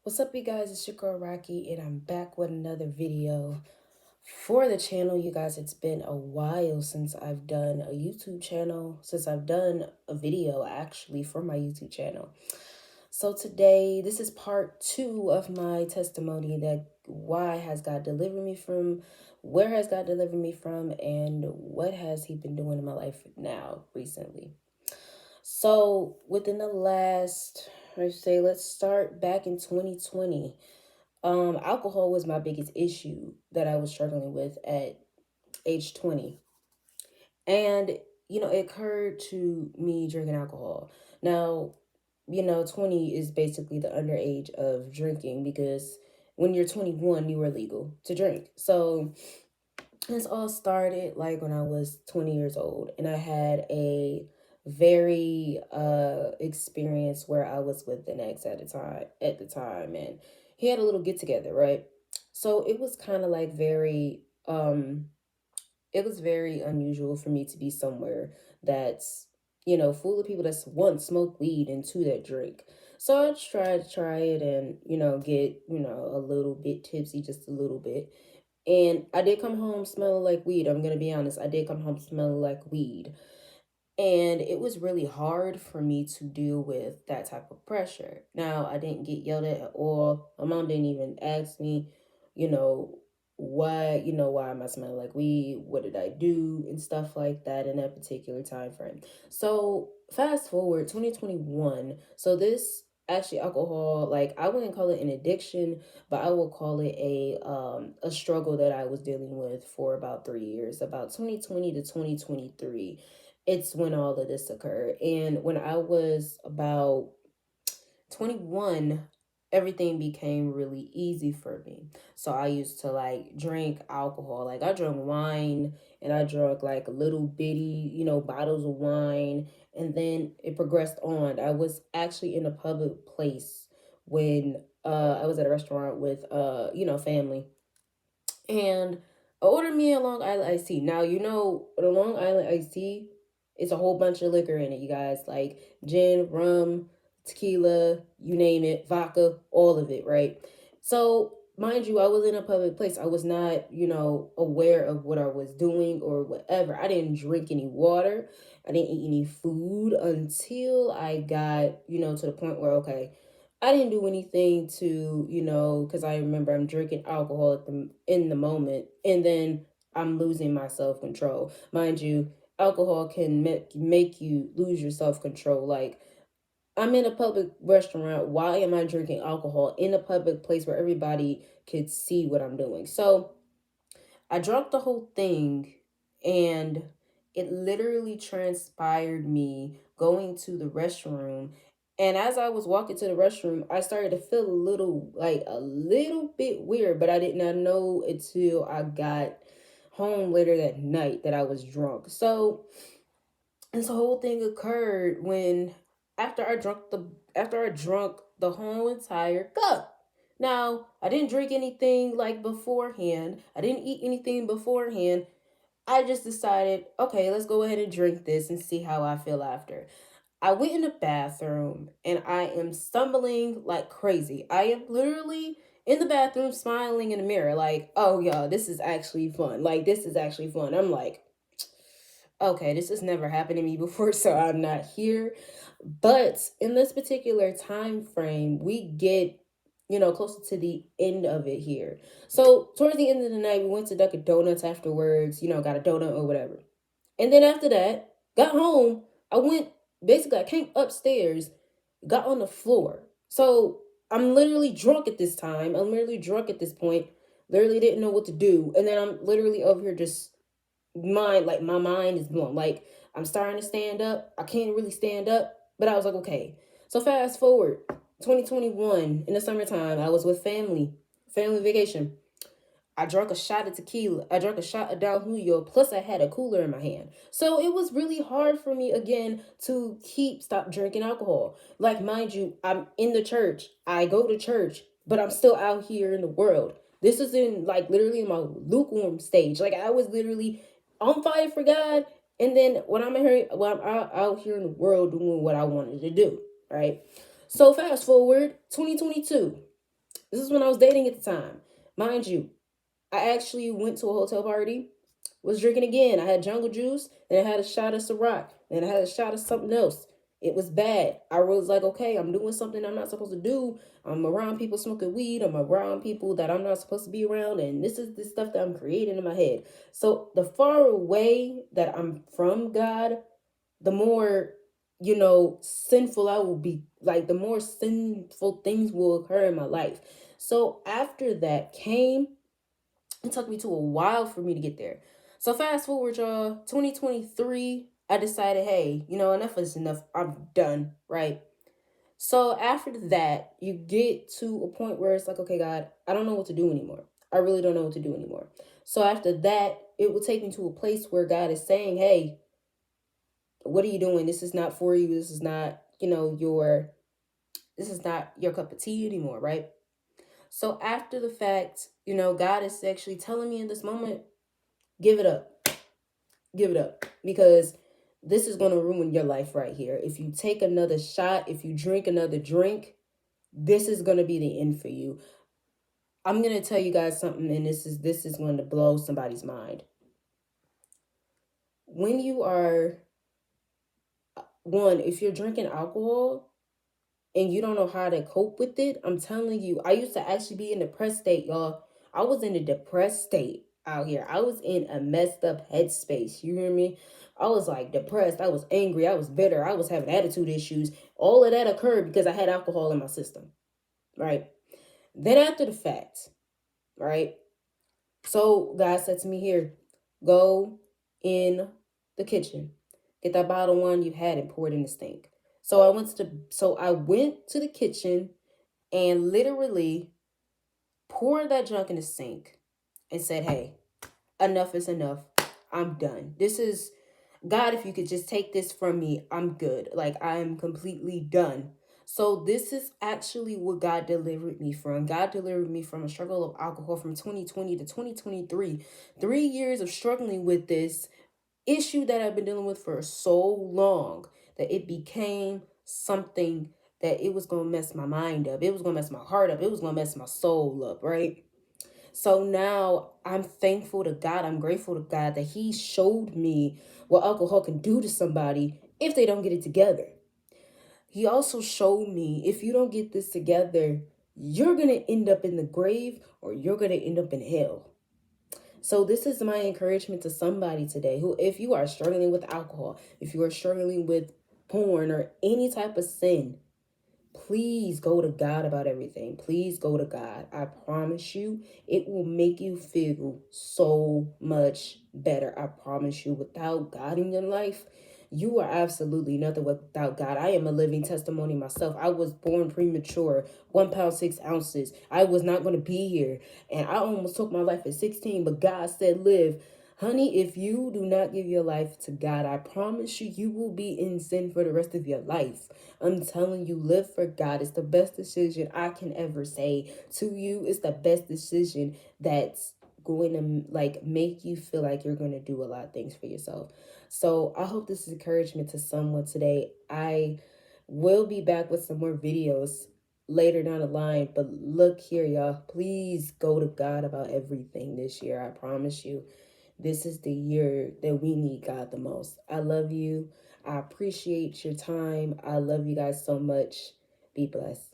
What's up, you guys? It's your girl Rocky, and I'm back with another video for the channel. You guys, it's been a while since I've done a YouTube channel, since I've done a video actually for my YouTube channel. So today, this is part 2 of my testimony that why has God delivered me from, where has God delivered me from, and what has He been doing in my life now recently. So within the last, let's start back in 2020. Alcohol was my biggest issue that I was struggling with at age 20. And, it occurred to me drinking alcohol. Now, 20 is basically the underage of drinking because when you're 21, you are legal to drink. So this all started like when I was 20 years old, and I had a very experience where I was with an ex at the time, and he had a little get together, right? So it was kind of like very it was very unusual for me to be somewhere that's, full of people that's one smoke weed and two that drink. So I tried to try it and, get, a little bit tipsy, just a little bit. And I did come home smelling like weed. I'm going to be honest. I did come home smelling like weed. And it was really hard for me to deal with that type of pressure. Now, I didn't get yelled at all. My mom didn't even ask me, you know, why am I smelling like weed? What did I do? And stuff like that in that particular time frame. So fast forward 2021. So this actually alcohol, like I wouldn't call it an addiction, but I will call it a struggle that I was dealing with for about 3 years, about 2020 to 2023. It's when all of this occurred. And when I was about 21, everything became really easy for me. So I used to like drink alcohol. Like I drank wine and I drank like little bitty, bottles of wine. And then it progressed on. I was actually in a public place when I was at a restaurant with family. And I ordered me a Long Island iced tea. Now, the Long Island iced tea, it's a whole bunch of liquor in it, you guys. Like gin, rum, tequila, you name it, vodka, all of it, right? So, mind you, I was in a public place. I was not, aware of what I was doing or whatever. I didn't drink any water. I didn't eat any food until I got, to the point where, okay, I didn't do anything to, because I remember I'm drinking alcohol in the moment, and then I'm losing my self control. Mind you, alcohol can make you lose your self control. Like I'm in a public restaurant. Why am I drinking alcohol in a public place where everybody could see what I'm doing? So I drank the whole thing, and it literally transpired me going to the restroom. And as I was walking to the restroom, I started to feel a little bit weird, but I did not know until I got home later that night that I was drunk. So this whole thing occurred when after I drunk the whole entire cup. Now, I didn't drink anything like beforehand. I didn't eat anything beforehand. I just decided, okay, let's go ahead and drink this and see how I feel after. I went in the bathroom and I am stumbling like crazy. I am literally in the bathroom smiling in the mirror like, oh yeah, this is actually fun. Like this is actually fun. I'm like, okay, this has never happened to me before, so I'm not here. But in this particular time frame, we get, closer to the end of it here. So towards the end of the night, we went to Dunkin' Donuts afterwards, got a donut or whatever. And then after that, got home. I came upstairs, got on the floor. So I'm literally drunk at this time. I'm literally drunk at this point. Literally didn't know what to do. And then I'm literally over here just my mind is blown. Like I'm starting to stand up. I can't really stand up, but I was like, okay. So fast forward 2021 in the summertime, I was with family vacation. I drank a shot of tequila. I drank a shot of Don Julio. Plus, I had a cooler in my hand. So it was really hard for me again to stop drinking alcohol. Like, mind you, I'm in the church. I go to church, but I'm still out here in the world. This is in like literally in my lukewarm stage. Like I was literally on fire for God, and then when I'm out here in the world doing what I wanted to do, right? So fast forward 2022. This is when I was dating at the time. Mind you, I actually went to a hotel party, was drinking again. I had jungle juice, then I had a shot of Ciroc, then I had a shot of something else. It was bad. I was like, okay, I'm doing something I'm not supposed to do. I'm around people smoking weed. I'm around people that I'm not supposed to be around. And this is the stuff that I'm creating in my head. So the far away that I'm from God, the more, sinful I will be. Like, the more sinful things will occur in my life. So after that came, it took me to a while for me to get there. So fast forward, y'all, 2023, I decided, hey, enough is enough. I'm done, right? So after that, you get to a point where it's like, okay, God, I don't know what to do anymore. I really don't know what to do anymore. So after that, it will take me to a place where God is saying, hey, what are you doing? This is not for you. This is not, this is not your cup of tea anymore, right? So after the fact, God is actually telling me in this moment, give it up. Give it up. Because this is going to ruin your life right here. If you take another shot, if you drink another drink, this is going to be the end for you. I'm going to tell you guys something, and this is going to blow somebody's mind. When you are, if you're drinking alcohol and you don't know how to cope with it, I'm telling you, I used to actually be in a depressed state, y'all. I was in a depressed state out here. I was in a messed up headspace. You hear me? I was like depressed. I was angry. I was bitter. I was having attitude issues. All of that occurred because I had alcohol in my system, right? Then after the fact, right? So God said to me, here, go in the kitchen, get that bottle of wine you had and pour it in the sink. So I went to the kitchen and literally poured that junk in the sink and said, hey, enough is enough. I'm done. This is, God, if you could just take this from me, I'm good. Like, I'm completely done. So this is actually what God delivered me from. God delivered me from a struggle of alcohol from 2020 to 2023. 3 years of struggling with this issue that I've been dealing with for so long that it became something that it was going to mess my mind up. It was going to mess my heart up. It was going to mess my soul up, right? So now I'm thankful to God. I'm grateful to God that He showed me what alcohol can do to somebody if they don't get it together. He also showed me if you don't get this together, you're going to end up in the grave or you're going to end up in hell. So this is my encouragement to somebody today who, if you are struggling with alcohol, if you are struggling with porn or any type of sin, please go to God about everything. Please go to God. I promise you, it will make you feel so much better. I promise you, without God in your life, you are absolutely nothing without God. I am a living testimony myself. I was born premature, 1 pound, 6 ounces. I was not going to be here. And I almost took my life at 16, but God said, live. Honey, if you do not give your life to God, I promise you, you will be in sin for the rest of your life. I'm telling you, live for God. It's the best decision I can ever say to you. It's the best decision that's going to make you feel like you're going to do a lot of things for yourself. So I hope this is encouragement to someone today. I will be back with some more videos later down the line, but look here, y'all, please go to God about everything this year. I promise you, this is the year that we need God the most. I love you. I appreciate your time. I love you guys so much. Be blessed.